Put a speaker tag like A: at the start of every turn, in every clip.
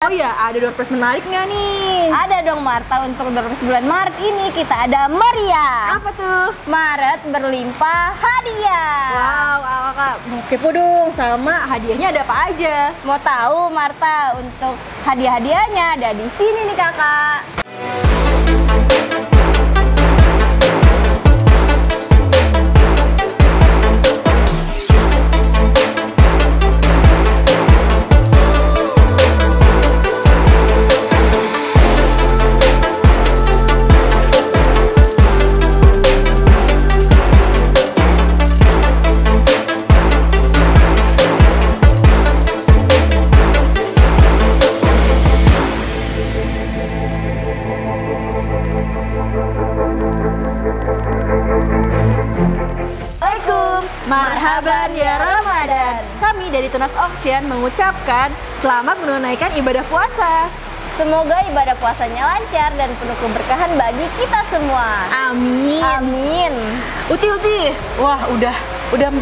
A: Oh ya, ada door prize menarik nggak nih?
B: Ada dong Marta, untuk door prize bulan Maret ini kita ada meriah.
A: Apa tuh?
B: Maret berlimpah hadiah.
A: Wow, kakak mau kepo dong sama hadiahnya ada apa aja?
B: Mau tahu Marta, untuk hadiah-hadiahnya ada di sini nih kakak.
A: Marhaban ya Ramadan. Kami dari Tunas Auction mengucapkan selamat menunaikan ibadah puasa.
B: Semoga ibadah puasanya lancar dan penuh keberkahan bagi kita semua.
A: Amin.
B: Amin.
A: Uti, wah udah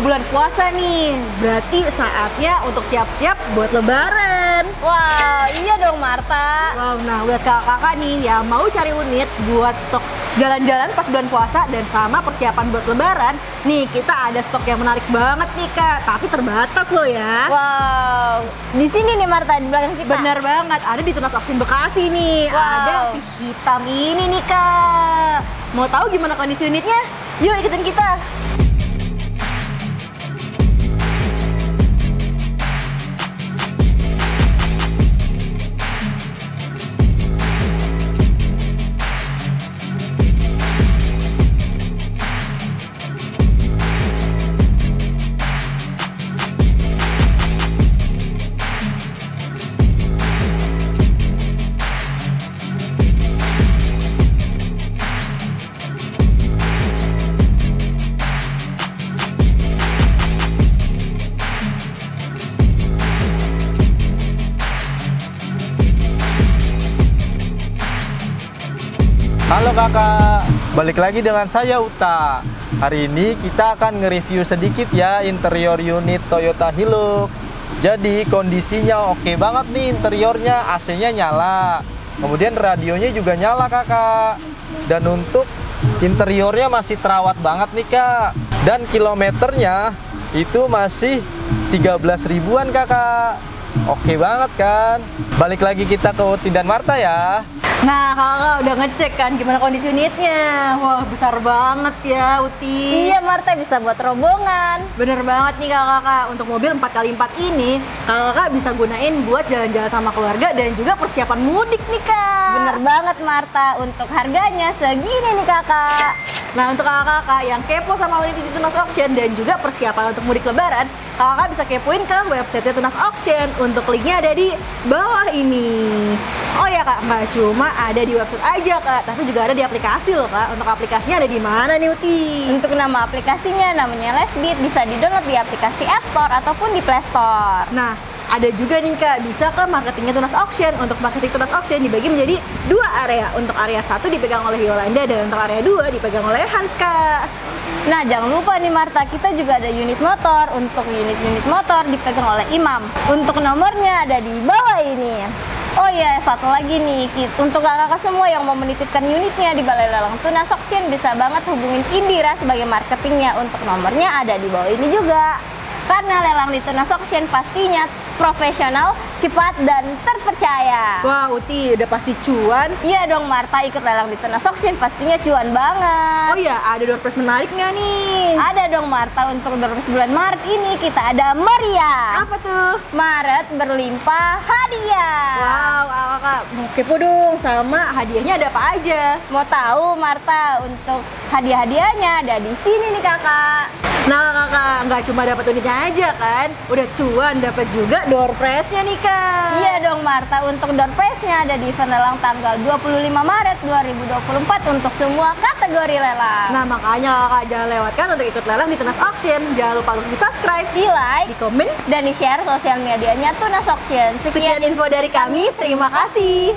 A: bulan puasa nih. Berarti saatnya untuk siap-siap buat lebaran.
B: Wow, iya dong Marta.
A: Wow, nah buat kakak-kakak nih yang mau cari unit buat stok jalan-jalan pas bulan puasa dan sama persiapan buat lebaran, nih kita ada stok yang menarik banget nih kak, tapi terbatas loh ya.
B: Wow, di sini nih Marta, di belakang kita.
A: Bener banget, ada di Tunas Auction Bekasi nih.
B: Wow.
A: Ada si hitam ini nih kak. Mau tahu gimana kondisi unitnya? Yuk ikutin kita.
C: Halo kakak, balik lagi dengan saya Uta. Hari ini kita akan nge-review sedikit ya interior unit Toyota Hilux. Jadi kondisinya oke banget nih interiornya, AC-nya nyala. Kemudian radionya juga nyala kakak. Dan untuk interiornya masih terawat banget nih kak. Dan kilometernya itu masih 13 ribuan kakak. Oke banget kan? Balik lagi kita ke Uti dan Marta ya.
A: Nah, kakak udah ngecek kan gimana kondisi unitnya. Wah, besar banget ya, Uti.
B: Iya, Marta bisa buat rombongan.
A: Bener banget nih kakak. Untuk mobil 4x4 ini, kakak bisa gunain buat jalan-jalan sama keluarga dan juga persiapan mudik nih, Kak.
B: Bener banget, Marta. Untuk harganya segini nih, kakak.
A: Nah, untuk kakak-kakak yang kepo sama unit di Tunas Auction dan juga persiapan untuk mudik lebaran, kakak bisa kepoin ke website Tunas Auction. Untuk linknya ada di bawah ini. Oh ya kak, nggak cuma ada di website aja kak, tapi juga ada di aplikasi loh kak. Untuk aplikasinya ada di mana nih Uti?
B: Untuk nama aplikasinya namanya Lessbeat, bisa di-download di aplikasi App Store ataupun di Play Store.
A: Nah, ada juga nih kak, bisa ke marketingnya Tunas Auction. Untuk marketing Tunas Auction dibagi menjadi 2 area. Untuk area 1 dipegang oleh Yolanda dan untuk area 2 dipegang oleh Hans kak.
B: Nah, jangan lupa nih Marta, kita juga ada unit motor. Untuk unit-unit motor dipegang oleh Imam. Untuk nomornya ada di bawah ini. Oh iya, satu lagi nih, untuk kakak-kakak semua yang mau menitipkan unitnya di Balai Lelang Tunas Auction, bisa banget hubungin Indira sebagai marketingnya. Untuk nomornya ada di bawah ini juga. Karena lelang di Tunas Auction pastinya profesional, cepat, dan terpercaya.
A: Wah, Uti udah pasti cuan.
B: Iya dong Marta, ikut lelang di Tunas Auction pastinya cuan banget.
A: Oh iya, ada door prize menarik nggak nih?
B: Ada dong Marta, untuk door prize bulan Maret ini kita ada meriah.
A: Apa tuh?
B: Maret berlimpah hadiah.
A: Wow, kakak mau kepo dong sama hadiahnya ada apa aja?
B: Mau tahu Marta, untuk hadiah-hadiahnya ada di sini nih kakak.
A: Nah kakak, nggak cuma dapat unitnya aja kan, udah cuan dapat juga door prize-nya nih kak.
B: Iya dong Marta, untuk door prize-nya ada di event lelang tanggal 25 Maret 2024 untuk semua kategori lelang.
A: Nah makanya kakak jangan lewatkan untuk ikut lelang di Tunas Auction. Jangan lupa untuk di subscribe,
B: di like,
A: di komen,
B: dan di share sosial medianya Tunas Auction.
A: Sekian info dari kami, terima kasih.